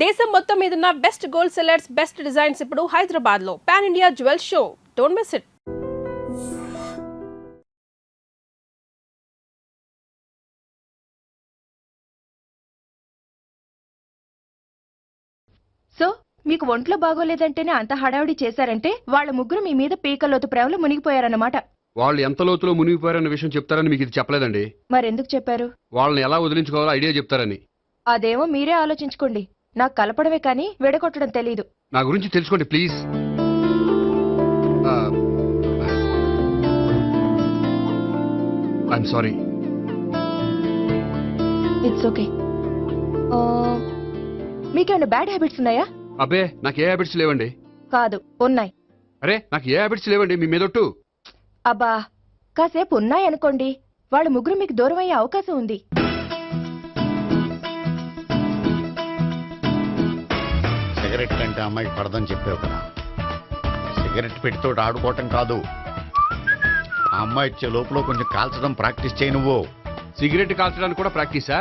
దేశం మొత్తం మీదున్న best gold sellers, best designs ఇప్పుడు హైదరాబాద్ లో pan India jewel show. Don't miss it. So మీకు ఒంట్లో బాగోలేదంటేనే అంత హడావిడి చేశారంటే వాళ్ళ ముగ్గురు మీ మీద పీకలోతు ప్రేమలో మునిగిపోయారన్నమాట. వాళ్ళు ఎంత లోతులో మునిగిపోయారన్న విషయం చెప్తారని మీకు ఇది చెప్పలేదండి. మరెందుకు చెప్పారు? వాళ్ళని ఎలా వదిలించుకోవాలో ఐడియా చెప్తారని. అదేమో మీరే ఆలోచించుకోండి. నాకు కలపడమే కానీ విడగొట్టడం తెలీదు. నా గురించి తెలుసుకోండి please. I'm sorry. It's okay. మీకేమైనా బ్యాడ్ హ్యాబిట్స్ ఉన్నాయా? అబ్బే నాకు ఏ హ్యాబిట్స్ లేవండి. కాదు, ఉన్నాయి. అరే నాకు ఏ హ్యాబిట్స్ లేవండి మీ మీదొట్టు. అబ్బా కాసేపు ఉన్నాయనుకోండి, వాళ్ళ ముగ్గురు మీకు దూరం అయ్యే అవకాశం ఉంది. సిగరెట్ కంటే అమ్మాయికి పడదని చెప్పావు కదా. సిగరెట్ పెట్టితో ఆడుకోవటం కాదు, ఆ అమ్మాయి ఇచ్చే లోపల కొంచెం కాల్చడం ప్రాక్టీస్ చేయి. నువ్వు సిగరెట్ కాల్చడానికి కూడా ప్రాక్టీసా?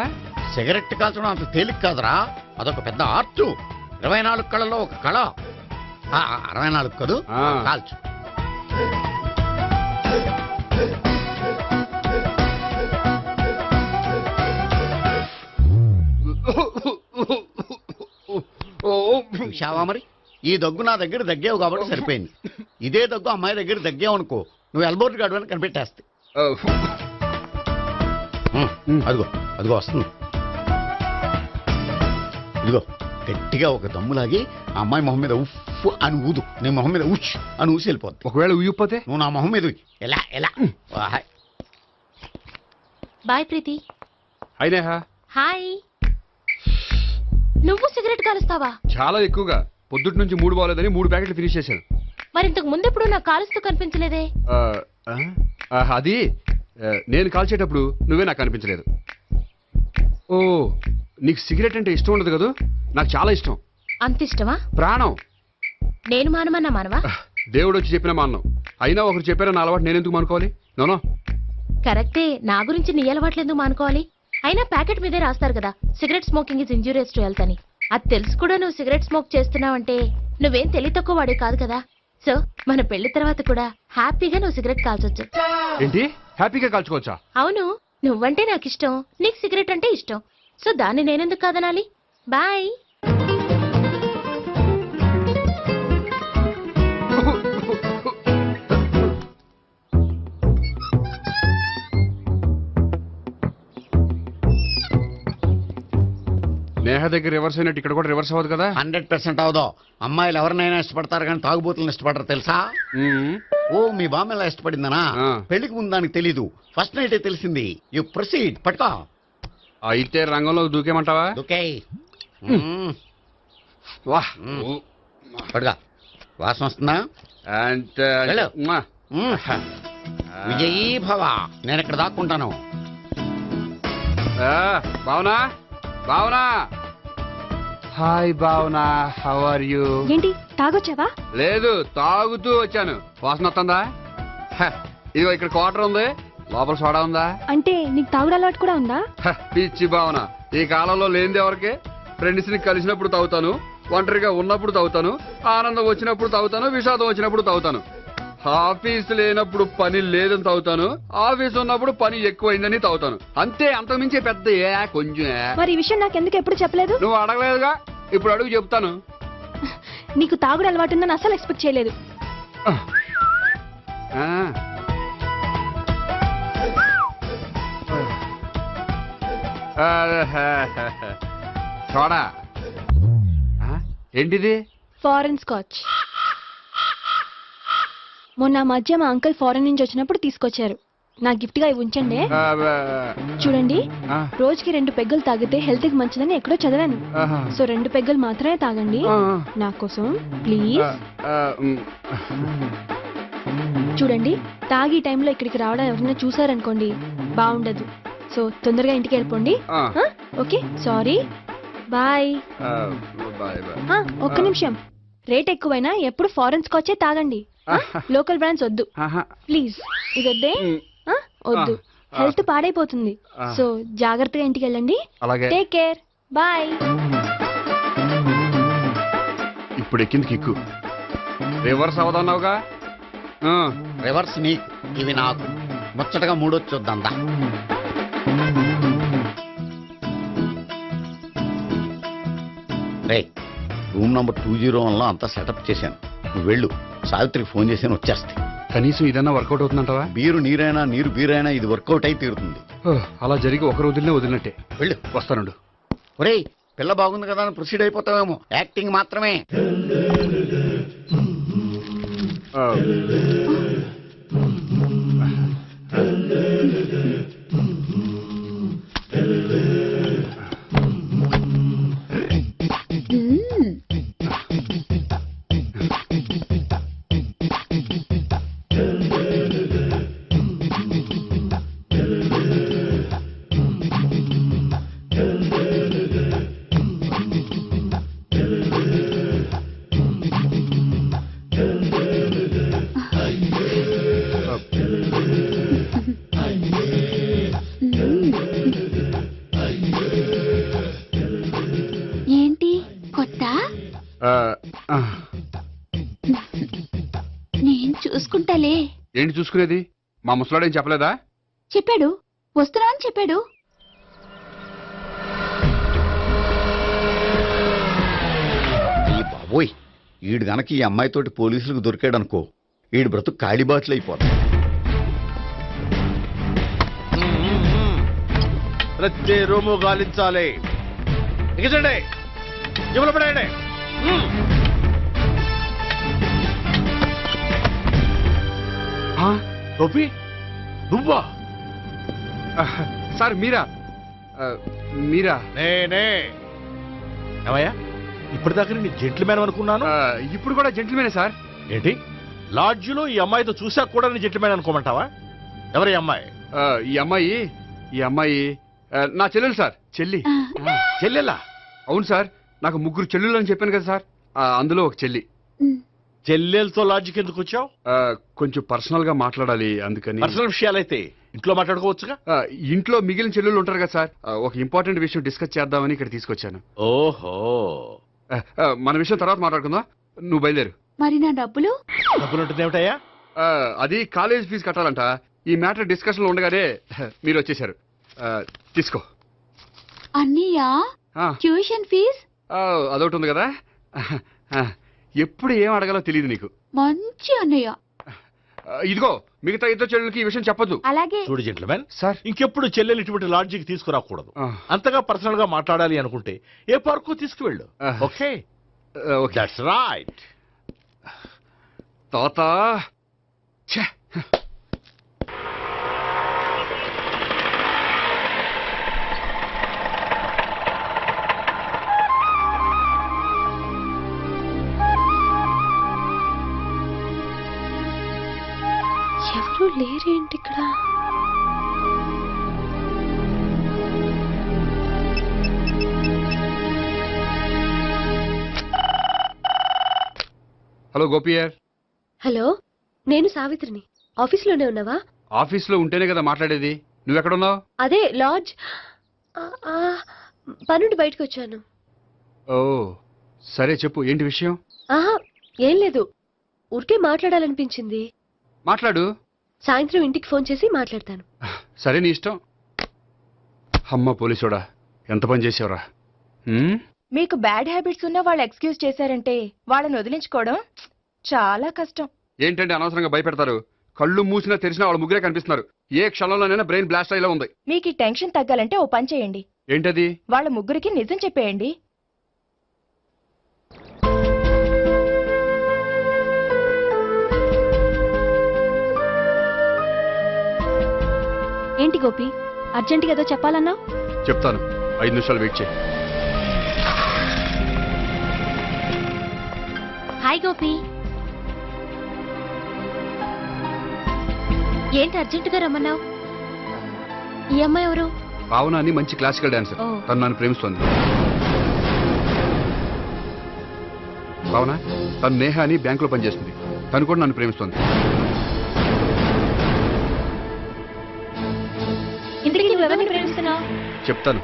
సిగరెట్ కాల్చడం అంత తేలిక కాదురా, అదొక పెద్ద ఆర్ట్. 24 కళలో ఒక కళ. 64 కదూ, కాల్చు. చూశావా మరి, ఈ దగ్గు నా దగ్గర దగ్గేవు కాబట్టి సరిపోయింది. ఇదే దగ్గు అమ్మాయి దగ్గర దగ్గేవు అనుకో, నువ్వు ఎల్బోర్డ్ గడవని కనిపెట్టేస్తే. అదిగో అదిగో వస్తుంది. ఇదిగో గట్టిగా ఒక దమ్ములాగి ఆ అమ్మాయి మొహం మీద ఉఫ్ అని ఊదు, నీ మొహం మీద ఉచ్ అని ఊసి వెళ్ళిపోద్ది. ఒకవేళ ఊయకపోతే నువ్వు నా మొహం మీద ఎలా ఎలా. బాయ్ ప్రీతి. హాయ్ నేహా. హాయ్. నువ్వు సిగరెట్ కాలుస్తావా? చాలా ఎక్కువగా. పొద్దుటి నుంచి 3 బాలేదని 3 ప్యాకెట్లు ఫినిష్ చేశాను. మరి ఇంతకు ముందెప్పుడు నాకు కాలుస్తూ కనిపించలేదే? అది నేను కాల్చేటప్పుడు నువ్వే నాకు కనిపించలేదు. ఓ నీకు సిగరెట్ అంటే ఇష్టం ఉండదు కదా? నాకు చాలా ఇష్టం. అంత ఇష్టమా? ప్రాణం. నేను మానమన్నా మానవా? దేవుడు వచ్చి చెప్పిన మానం. అయినా ఒకరు చెప్పారా నా అలవాటు నేనెందుకు మానుకోవాలి? నోనో కరెక్టే. నా గురించి నీ అలవాట్లు ఎందుకు మానుకోవాలి? అయినా ప్యాకెట్ మీదే రాస్తారు కదా, cigarette smoking is injurious to health అని. అది తెలుసు కూడా నువ్వు సిగరెట్ స్మోక్ చేస్తున్నావంటే నువ్వేం తెలివి తక్కువ వాడే కాదు కదా. సో మన పెళ్లి తర్వాత కూడా హ్యాపీగా నువ్వు సిగరెట్ కాల్చొచ్చు. ఏంటి హ్యాపీగా కాల్చుకోవచ్చా? అవును, నువ్వంటే నాకు ఇష్టం, నీకు సిగరెట్ అంటే ఇష్టం. సో దాన్ని నేనెందుకు కాదనాలి? బాయ్. నేహ దగ్గర రివర్స్ అయినట్టు ఇక్కడ కూడా రివర్స్ అవ్వదు కదా? 100% అవదో. అమ్మాయిలు ఎవరినైనా ఇష్టపడతారు కానీ తాగుబోతులను ఇష్టపడరు తెలుసా? ఓ మీ బామ్మ ఎలా ఇష్టపడిందనా? పెళ్లికి ముందు దానికి తెలీదు, ఫస్ట్ నైటే తెలిసింది. You proceed. పట్టుకో. అయితే రంగంలో దూకేమంటావా? ఓకే. వాహ్ పట్టుగా. వాసన వస్తుందా? వెళ్ళు. విజయీ భవ. నేను ఇక్కడ దాక్కుంటాను. Bhavana, Bhavana. Hi Bhavana, how are you? ఏంటి తాగొచ్చావా? లేదు, తాగుతూ వచ్చాను. వాసన వస్తుందా? ఇదిగో ఇక్కడ క్వార్టర్ ఉంది, లోపల సోడా ఉందా? అంటే నీకు తాగుడు అలవాటు కూడా ఉందా? పిచ్చి భావన, ఈ కాలంలో లేనిది ఎవరికి? ఫ్రెండ్స్ ని కలిసినప్పుడు తాగుతాను, ఒంటరిగా ఉన్నప్పుడు తాగుతాను, ఆనందం వచ్చినప్పుడు తాగుతాను, విషాదం వచ్చినప్పుడు తాగుతాను. ఆఫీస్ లేనప్పుడు పని లేదని తాగుతాను, ఆఫీస్ ఉన్నప్పుడు పని ఎక్కువైందని తాగుతాను. అంతే, అంతకుమించే పెద్ద కొంచెం. మరి ఈ విషయం నాకెందుకు ఎప్పుడు చెప్పలేదు? నువ్వు అడగలేదుగా, ఇప్పుడు అడుగు చెప్తాను. నీకు తాగుడు అలవాటు ఉందని అసలు ఎక్స్పెక్ట్ చేయలేదు. సోడా ఏంటిది? Foreign scotch. మొన్న మధ్య మా అంకుల్ ఫారెన్ నుంచి వచ్చినప్పుడు తీసుకొచ్చారు. నా గిఫ్ట్ గా ఇవి ఉంచండి. చూడండి, రోజుకి 2 పెగ్గులు తాగితే హెల్త్ కి మంచిదని ఎక్కడో చదివాను. సో 2 పెగ్గులు మాత్రమే తాగండి నా కోసం ప్లీజ్. చూడండి, తాగి టైంలో ఇక్కడికి రావడం ఎవరైనా చూసారనుకోండి బాగుండదు. సో తొందరగా ఇంటికి వెళ్ళిపోండి. Okay, sorry, bye. ఒక్క నిమిషం, రేట్ ఎక్కువైనా ఎప్పుడు ఫారెన్ స్కాచే తాగండి, లోకల్ బ్రాండ్స్ వద్దు ప్లీజ్. ఇది వద్దే, వద్దు, హెల్త్ పాడైపోతుంది. సో జాగ్రత్తగా ఇంటికి వెళ్ళండి. Take care, bye. ఇప్పుడు ఎక్కింది కిక్కు. రివర్స్ అవదన్నావుగా. రివర్స్ నీకు, ఇవి నాకు. ముచ్చటగా మూడొచ్చు చూద్దాం దా. రే, రూమ్ నంబర్ 201లో అంతా సెటప్ చేశాను. నువ్వు వెళ్ళు, సావిత్రికి ఫోన్ చేశాను, వచ్చేస్తాయి. కనీసం ఇదన్నా వర్కౌట్ అవుతుందంటావా? బీరు నీరైనా నీరు బీరైనా ఇది వర్కౌట్ అయి తీరుతుంది. అలా జరిగి ఒక రోజులనే వదిలినట్టే. వెళ్ళు. వస్తానుండు. ఒరేయ్, పిల్ల బాగుంది కదా అని ప్రొసీడ్ అయిపోతావేమో. యాక్టింగ్ మాత్రమే. ఏంటి కొత్త? నేను చూసుకుంటాలే. ఏంటి చూసుకునేది? మా ముసలాడేం చెప్పలేదా? చెప్పాడు, వస్తున్నా అని చెప్పాడు. ఈ బాబోయ్, ఈడు గనక ఈ అమ్మాయితోటి పోలీసులకు దొరికాడనుకో, ఈడు బ్రతుకు కాళీబాట్లు అయిపోతాడు. ప్రతి రూము గాలించాలి. ఎగచండి, జబ్బులు పడేయండి. టోపీ నువ్వా? సార్ మీరా? మీరా? నేనే. ఏమయ్యా, ఇప్పటిదాకా నీ జెంట్లమ్యాన్ అనుకున్నాను. ఇప్పుడు కూడా జెంటిల్మేనే సార్. ఏంటి, లాడ్జిలో ఈ అమ్మాయితో చూసాక కూడా నీ జెంట్లమ్యాన్ అనుకోమంటావా? ఎవరి అమ్మాయి? ఈ అమ్మాయి నా చెల్లెలు సార్. చెల్లి. చెల్లెలా? అవును సార్, నాకు 3 చెల్లెలు అని చెప్పాను కదా సార్, అందులో ఒక చెల్లి. చెల్లెలతో లాడ్జికి ఎందుకు వచ్చావు? కొంచెం పర్సనల్ గా మాట్లాడాలి, అందుకని. పర్సనల్ విషయాలైతే ఇంట్లో మాట్లాడుకోవచ్చుగా. ఇంట్లో మిగిలిన చెల్లెలు ఉంటారు కదా సార్, ఒక ఇంపార్టెంట్ విషయం డిస్కస్ చేద్దామని ఇక్కడ తీసుకొచ్చాను. ఓహో, మన విషయం తర్వాత మాట్లాడుకుందాం. నువ్వు బయలుదేరు. మరి నా డబ్బులు? డబ్బులు ఉంటుంది ఏమిటయ్యా? అది కాలేజ్ ఫీజు కట్టాలంట. ఈ మ్యాటర్ డిస్కషన్ లో ఉండగానే మీరు వచ్చేసారు. తీసుకో. అన్నయ్యా, ట్యూషన్ ఫీజ్? అదొకటి ఉంది కదా. ఎప్పుడు ఏం అడగాలో తెలియదు నీకు. మంచి అన్నయ్య. ఇదిగో, మిగతా ఇద్దరు చెల్లెలకి ఈ విషయం చెప్పొద్దు. అలాగే. చూడు జెంట్లమెన్ సార్, ఇంకెప్పుడు చెల్లెలు ఇటువంటి లాడ్జికి తీసుకురాకూడదు. అంతగా పర్సనల్ గా మాట్లాడాలి అనుకుంటే ఏ పార్కు తీసుకువెళ్ళు. Okay, that's right. తాత ఎవరు లేరేంటి ఇక్కడ? హలో గోపియర్. హలో, నేను సావిత్రిని. ఆఫీస్లోనే ఉన్నావా? ఆఫీస్లో ఉంటేనే కదా మాట్లాడేది. నువ్వెక్కడున్నావు? అదే లాడ్జ్. పనుండి బయటకు వచ్చాను. ఓ సరే, చెప్పు, ఏంటి విషయం? ఆహా, ఏం లేదు, ఊరికే మాట్లాడాలనిపించింది. మాట్లాడు. సాయంత్రం ఇంటికి ఫోన్ చేసి మాట్లాడతాను. సరే, నీ ఇష్టం. అమ్మ పోలీసోడా, ఎంత పని చేసావురా. మీకు బ్యాడ్ హ్యాబిట్స్ ఉన్న వాళ్ళు ఎక్స్క్యూజ్ చేశారంటే వాళ్ళని వదిలించుకోవడం చాలా కష్టం. ఏంటంటే అనవసరంగా భయపెడతారు. కళ్ళు మూసినా తెరిచినా వాళ్ళ ముగ్గురే కనిపిస్తున్నారు. ఏ క్షణంలోనైనా బ్రెయిన్ బ్లాస్ట్ అయ్యేలా ఉంది. మీకు ఈ టెన్షన్ తగ్గాలంటే ఓ పని చేయండి. ఏంటది? వాళ్ళ ముగ్గురికి నిజం చెప్పేయండి. ఏంటి గోపి, అర్జెంటుగా ఏదో చెప్పాలన్నా? చెప్తాను, 5 నిమిషాలు వెయిట్ చేయి. హాయ్ గోపి. ఏంటి అర్జెంటుగా రమ్మన్నావు? ఈ అమ్మాయి ఎవరు? భావన అని మంచి క్లాసికల్ డాన్సర్. ఓ. తను నన్ను ప్రేమిస్తోంది. భావన, తను నేహ అని బ్యాంకులో పనిచేస్తుంది. తను కూడా నన్ను ప్రేమిస్తోంది. ఇంతకీ నువ్వెవరిని ప్రేమిస్తున్నావు? చెప్తాను.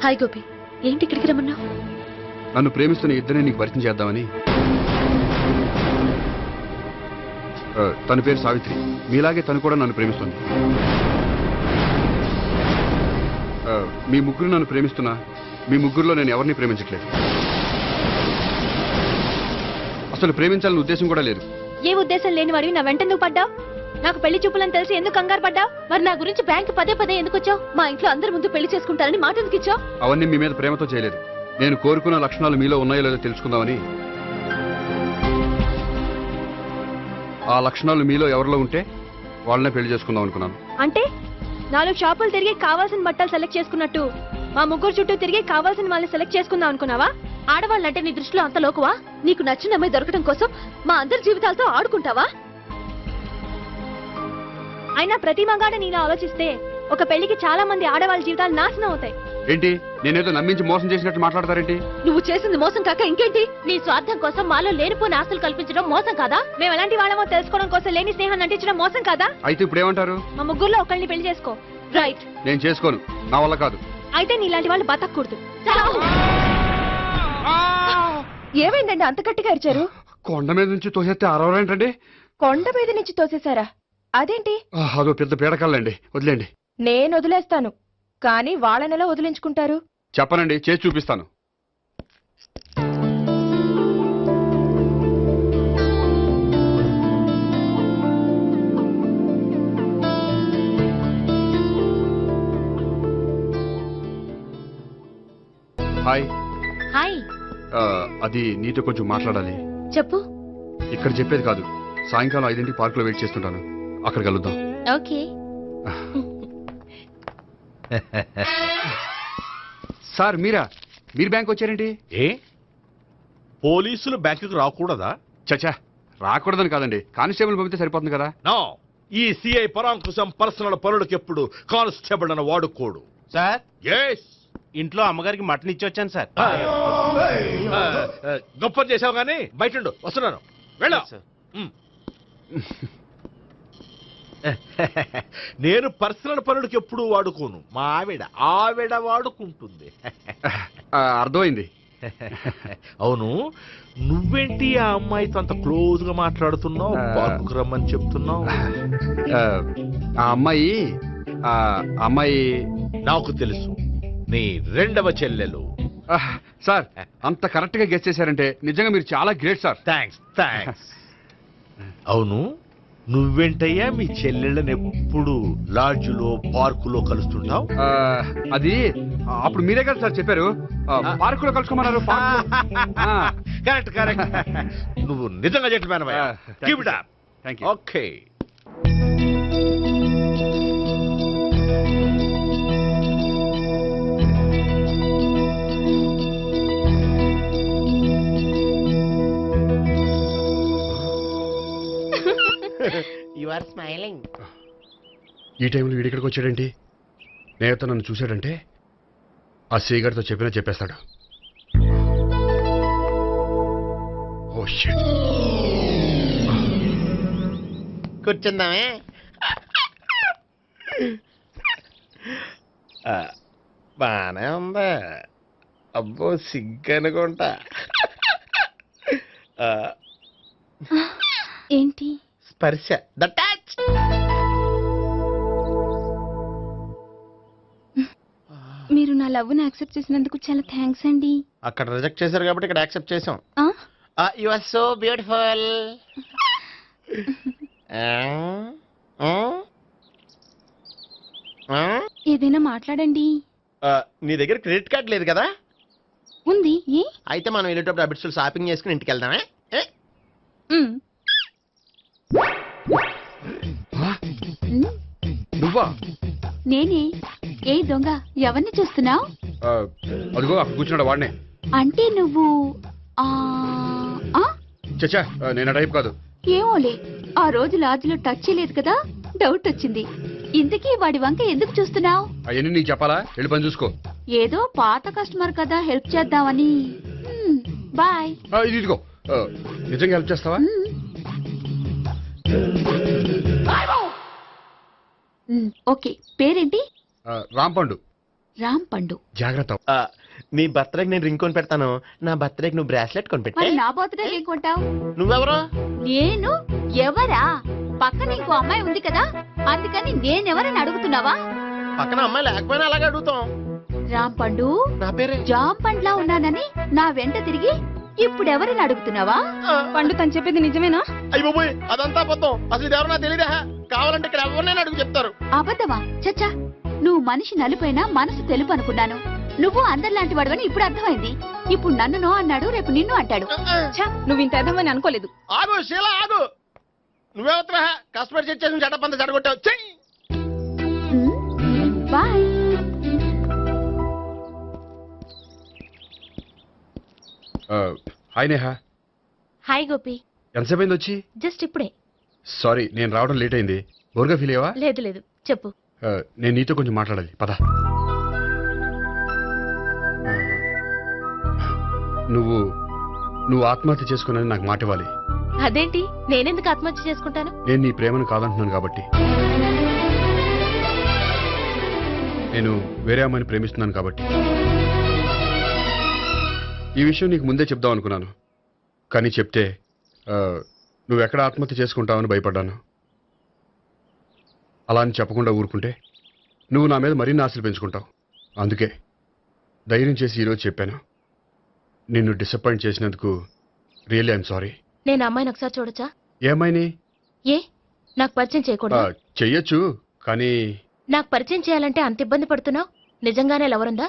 హాయ్ గోపి, ఏంటి ఇక్కడికి రమ్మన్నావు? నన్ను ప్రేమిస్తున్న ఇద్దరిని నీకు పరిచయం చేద్దామని. తన పేరు సావిత్రి. మీలాగే తను కూడా నన్ను ప్రేమిస్తుంది. మీ ముగ్గురు నన్ను ప్రేమిస్తున్నా మీ ముగ్గురులో నేను ఎవరిని ప్రేమించట్లేదు. అసలు ప్రేమించాలని ఉద్దేశం కూడా లేదు. ఏ ఉద్దేశం లేని వాడివి నా వెంట ఎందుకు పడ్డావు? నాకు పెళ్లి చూపులని తెలిసి ఎందుకు కంగారు పడ్డావు? మరి నా గురించి బ్యాంక్ పదే పదే ఎందుకు వచ్చావు? మా ఇంట్లో అందరి ముందు పెళ్లి చేసుకుంటారని మాట ఎందుకు ఇచ్చావు? అవన్నీ మీ మీద ప్రేమతో చేయలేదు. నేను కోరుకున్న లక్షణాలు మీలో ఉన్నాయో లేదో తెలుసుకుందామని. ఆ లక్షణాలు మీలో ఎవరిలో ఉంటే వాళ్ళనే పెళ్లి చేసుకుందాం అనుకున్నాను. అంటే 4 షాపులు తిరిగి కావాల్సిన బట్టలు సెలెక్ట్ చేసుకున్నట్టు మా ముగ్గురు చుట్టూ తిరిగి కావాల్సిన వాళ్ళని సెలెక్ట్ చేసుకుందాం అనుకున్నావా? ఆడవాళ్ళంటే నీ దృష్టిలో అంత లోకువా? నీకు నచ్చిన అమ్మాయి దొరకడం కోసం మా అందరి జీవితాలతో ఆడుకుంటావా? అయినా ప్రతి మగాడ నీలా ఆలోచిస్తే ఒక పెళ్లికి చాలా మంది ఆడవాళ్ళ జీవితాలు నాశనం అవుతాయి. ఏంటి నేనేదో నమ్మించి మోసం చేసినట్టు మాట్లాడతారేంటి? నువ్వు చేసింది మోసం కాక ఇంకేంటి? నీ స్వార్థం కోసం మాలో లేనిపోయిన ఆస్తులు కల్పించడం మోసం కాదా? మేము ఎలాంటి వాళ్ళమో తెలుసుకోవడం కోసం లేని స్నేహాన్ని నటించడం మోసం కాదా? అయితే ఇప్పుడు ఏమంటారు? మా ముగ్గురులో ఒకళ్ళని పెళ్లి చేసుకో. రైట్. నేను చేసుకోను, నా వల్ల కాదు. అయితే నీలాంటి వాళ్ళు బతకూడదు. ఏమైందండి అంత గట్టిగా అరిచారు? కొండ మీద నుంచి తోసేస్తే అరవరేంటండి? కొండ మీద నుంచి తోసేశారా? అదేంటి? అదో పెద్ద పీడకల్లండి, వదిలేండి. నేను వదిలేస్తాను, కానీ వాళ్ళనెలా వదిలించుకుంటారు? చెప్పనండి, చేసి చూపిస్తాను. హాయ్. హాయ్. అది నీతో కొంచెం మాట్లాడాలి. చెప్పు. ఇక్కడ చెప్పేది కాదు. సాయంకాలం 5 పార్కులో వెయిట్ చేస్తుంటాను, అక్కడ కలుద్దాం. ఓకే. సార్ మీరు బ్యాంక్ వచ్చారేంటి? ఏ పోలీసులు బ్యాంకుకు రాకూడదా? చచ్చా, రాకూడదని కాదండి, కానిస్టేబుల్ పంపితే సరిపోతుంది కదా. నో, ఈ సిఐ పరాంకుశం పర్సనల్ పనులకు ఎప్పుడు కానిస్టేబుల్ అని వాడుకోడు. సార్, ఎస్, ఇంట్లో అమ్మగారికి మటన్ ఇచ్చి వచ్చాను సార్. గొప్ప చేసావు గానీ బయట ఉండు, వస్తున్నాను. వెళ్ళా. సార్. నేను పర్సనల్ పనులకు ఎప్పుడు వాడుకోను. మా ఆవిడ వాడుకుంటుంది. అర్థమైంది. అవును, నువ్వేంటి ఆ అమ్మాయితో అంత క్లోజ్ గా మాట్లాడుతున్నావు? పార్కుకు రమ్మని చెప్తున్నావు. ఆ అమ్మాయి నాకు తెలుసు, నీ రెండవ చెల్లెలు. సార్, అంత కరెక్ట్ గా గెస్ చేశారంటే నిజంగా మీరు చాలా గ్రేట్ సార్. థ్యాంక్స్. అవును, నువ్వేంటయ్యా మీ చెల్లెళ్ళని ఎప్పుడు లాడ్జ్లో పార్కులో కలుస్తుంటావు? అది అప్పుడు మీరే కదా సార్ చెప్పారు, పార్కులో కలుసుకోమన్నారు. కరెక్ట్. నువ్వు నిజంగా gentleman. Keep it up. Thank you. Okay. You are smiling. ఈ టైంలో వీడిక్కడికి వచ్చాడేంటి? నేత నన్ను చూశాడంటే ఆ సీగారితో చెప్పేస్తాడు. Oh shit. కూర్చుందామే. బానే ఉందా? అబ్బో, సిగ్గనుకుంటా. ఏంటి? స్పర్శ, ద టచ్. మీరు నా లవ్ని యాక్సెప్ట్ చేసినందుకు చాలా థ్యాంక్స్ అండి. అక్కడ రిజెక్ట్ చేశారు కాబట్టి ఇక్కడ యాక్సెప్ట్ చేసాం. ఆ? You are so beautiful. ఏదైనా మాట్లాడండి. నీ దగ్గర క్రెడిట్ కార్డ్ లేదు కదా? ఉంది. ఏ? అయితే మనం వెళ్ళేటప్పుడు అబిట్స్ షాపింగ్ చేసుకుని ఇంటికి వెళ్దామే. నువ్వా? నేనే. ఏ దొంగ, ఎవరిని చూస్తున్నావు? అదిగో అక్కడ కూర్చున్నాడు, వాడినే. అంటే నువ్వు చచ్చా, నేను ఆ టైప్ కాదు. ఏమోలే, ఆ రోజు లాడ్జ్లో టచ్ చేయలేదు కదా, డౌట్ వచ్చింది. ఇంతకీ వాడి వంక ఎందుకు చూస్తున్నావు? అవన్నీ నీకు చెప్పాలా? వెళ్ళి పని చూసుకో. ఏదో పాత కస్టమర్ కదా, హెల్ప్ చేద్దామని. బాయ్. ఇదిగో, నిజంగా హెల్ప్ చేస్తావా? ఓకే. పేరేంటి? రాంపండు. రామ్ పండు. జాగ్రత్త. నీ బర్త్డేకి నేను రింగ్ కొని పెడతాను, నా బర్త్డేకి నువ్వు బ్రాస్లెట్ కొని పెట్టే. నా బర్త్డే ఏం కొంటావు? నువ్వెవరు? నేను ఎవరా? పక్కన ఇంకో అమ్మాయి ఉంది కదా, అందుకని నేనెవరని అడుగుతున్నావా? పక్కన అమ్మాయి లేకపోయినా అలాగే అడుగుతాం. రామ్ పండు, నా పేరే జామ్ పండ్లా ఉన్నానని నా వెంట తిరిగి ఇప్పుడెవరని అడుగుతున్నావా? పండు తను చెప్పేది నిజమేనా? అయ్యి బాబోయ్, అదంతా అబద్ధం. అసలు ఇది ఎవరు నాకు తెలియదా? కావాలంటే ఇక్కడ ఎవరినైనా అడుగు చెప్తారు. అబద్ధమా? చచ్చా, నువ్వు మనిషి నలుపైనా మనసు తెలుపు అనుకున్నాను. నువ్వు అందరిలాంటి వాడువని ఇప్పుడు అర్థమైంది. ఇప్పుడు నన్ను నో అన్నాడు, రేపు నిన్ను అంటాడు. ఛ, నువ్వు ఇంత ఎదవని అనుకోలేదు. ఆగు శీల, ఆగు. నువ్వేవత్రా కస్టమర్ చెక్ చేసి చెడ్డ చెడగొట్టావు. చెయ్యి. Bye. Hi Neha. Hi Gopi. ఎంతసేపు అయింది వచ్చి? జస్ట్ ఇప్పుడే. సారీ, నేను రావడం లేట్ అయింది. బోర్గా ఫీల్ అయ్యావా? లేదు లేదు, చెప్పు. నేను నీతో కొంచెం మాట్లాడాలి, పద. నువ్వు ఆత్మహత్య చేసుకున్నానని నాకు మాట ఇవ్వాలి. అదేంటి, నేనెందుకు ఆత్మహత్య చేసుకుంటాను? నేను నీ ప్రేమను కాదంటున్నాను కాబట్టి. నేను వేరే అమ్మాయిని ప్రేమిస్తున్నాను కాబట్టి. ఈ విషయం నీకు ముందే చెప్దాం అనుకున్నాను, కానీ చెప్తే నువ్వెక్కడ ఆత్మహత్య చేసుకుంటావని భయపడ్డాను. అలా అని చెప్పకుండా ఊరుకుంటే నువ్వు నా మీద మరిన్ని ఆశలు పెంచుకుంటావు. అందుకే ధైర్యం చేసి ఈరోజు చెప్పాను. నిన్ను డిసప్పాయింట్ చేసినందుకు రియల్లీ ఐఎమ్ సారీ. నేను అమ్మాయిని ఒకసారి చూడొచ్చా? ఏ అమ్మాయిని? ఏ, నాకు పరిచయం చేయకూడదు? చెయ్యొచ్చు, కానీ నాకు పరిచయం చేయాలంటే అంత ఇబ్బంది పడుతున్నావు? నిజంగానే లవరుందా,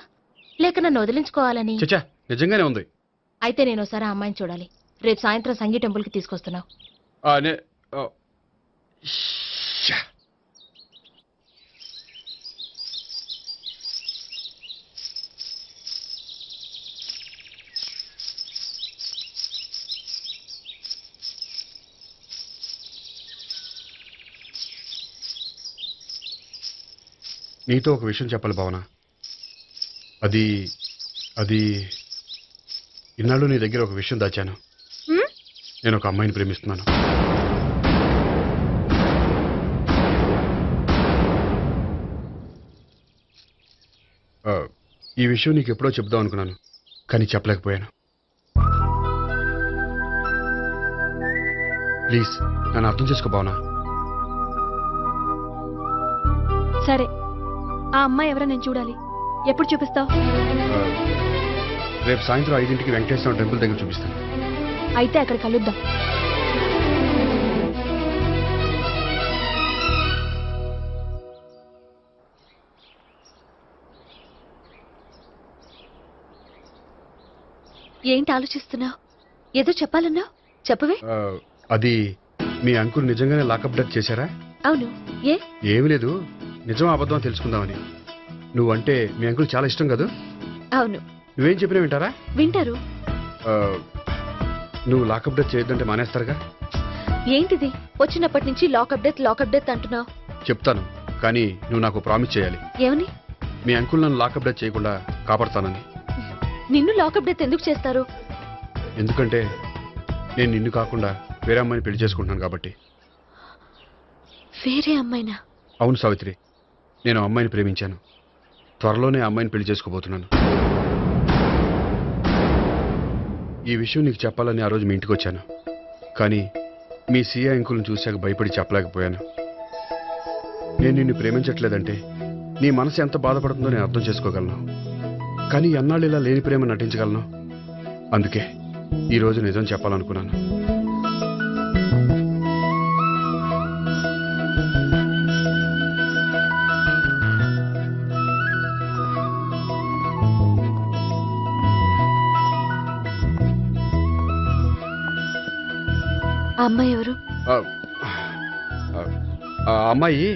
లేక నన్ను వదిలించుకోవాలని? చచ్చా, నిజంగానే ఉంది. అయితే నేను ఒకసారి ఆ అమ్మాయిని చూడాలి. రేపు సాయంత్రం సంగీ టెంపుల్కి తీసుకొస్తున్నావు. నీతో ఒక విషయం చెప్పాలి భావన. అది ఇన్నాళ్ళు నీ దగ్గర ఒక విషయం దాచాను. నేను ఒక అమ్మాయిని ప్రేమిస్తున్నాను. ఈ విషయం నీకు ఎప్పుడో చెప్దాం అనుకున్నాను, కానీ చెప్పలేకపోయాను. ప్లీజ్ నన్ను అర్థం చేసుకో భావన. సరే, ఆ అమ్మాయి ఎవరో నేను చూడాలి. ఎప్పుడు చూపిస్తావు? రేపు సాయంత్రం 5ంటికి వెంకటేశ్వర టెంపుల్ దగ్గర చూపిస్తాను. అయితే అక్కడ కలుద్దాం. ఏంటి ఆలోచిస్తున్నావు? ఏదో చెప్పాలన్నావు, చెప్పవే. అది మీ అంకుల్ నిజంగానే లాకప్ డెత్ చేశారా? అవును. ఏ? ఏమీ లేదు, నిజం అబద్ధం తెలుసుకుందామని. నువ్వంటే మీ అంకుల్ చాలా ఇష్టం కదా? అవును. నువ్వేం చెప్పినా వింటారా? వింటారు. నువ్వు లాకప్ డెత్ చేయొద్దంటే మానేస్తారుగా? ఏంటిది, వచ్చినప్పటి నుంచి లాకప్ డెత్ అంటున్నావు? చెప్తాను, కానీ నువ్వు నాకు ప్రామిస్ చేయాలి. ఏమని? మీ అంకుల్ నన్ను లాకప్ డెత్ చేయకుండా కాపాడుతానని. నిన్ను లాకప్ డెత్ ఎందుకు చేస్తారు? ఎందుకంటే నేను నిన్ను కాకుండా వేరే అమ్మాయిని పెళ్లి చేసుకుంటున్నాను కాబట్టి. వేరే అమ్మాయినా? అవును సావిత్రి, నేను అమ్మాయిని ప్రేమించాను. త్వరలోనే అమ్మాయిని పెళ్లి చేసుకోబోతున్నాను. ఈ విషయం నీకు చెప్పాలని ఆ రోజు మీ ఇంటికి వచ్చాను, కానీ మీ సీఏ అంకుల్ని చూశాక భయపడి చెప్పలేకపోయాను. నేను నిన్ను ప్రేమించట్లేదంటే నీ మనసు ఎంత బాధపడుతుందో నేను అర్థం చేసుకోగలను, కానీ ఎన్నాళ్ళు ఇలా లేని ప్రేమ నటించగలను? అందుకే ఈరోజు నిజం చెప్పాలనుకున్నాను. ఆ అమ్మాయి ఎవరు? ఆ అమ్మాయి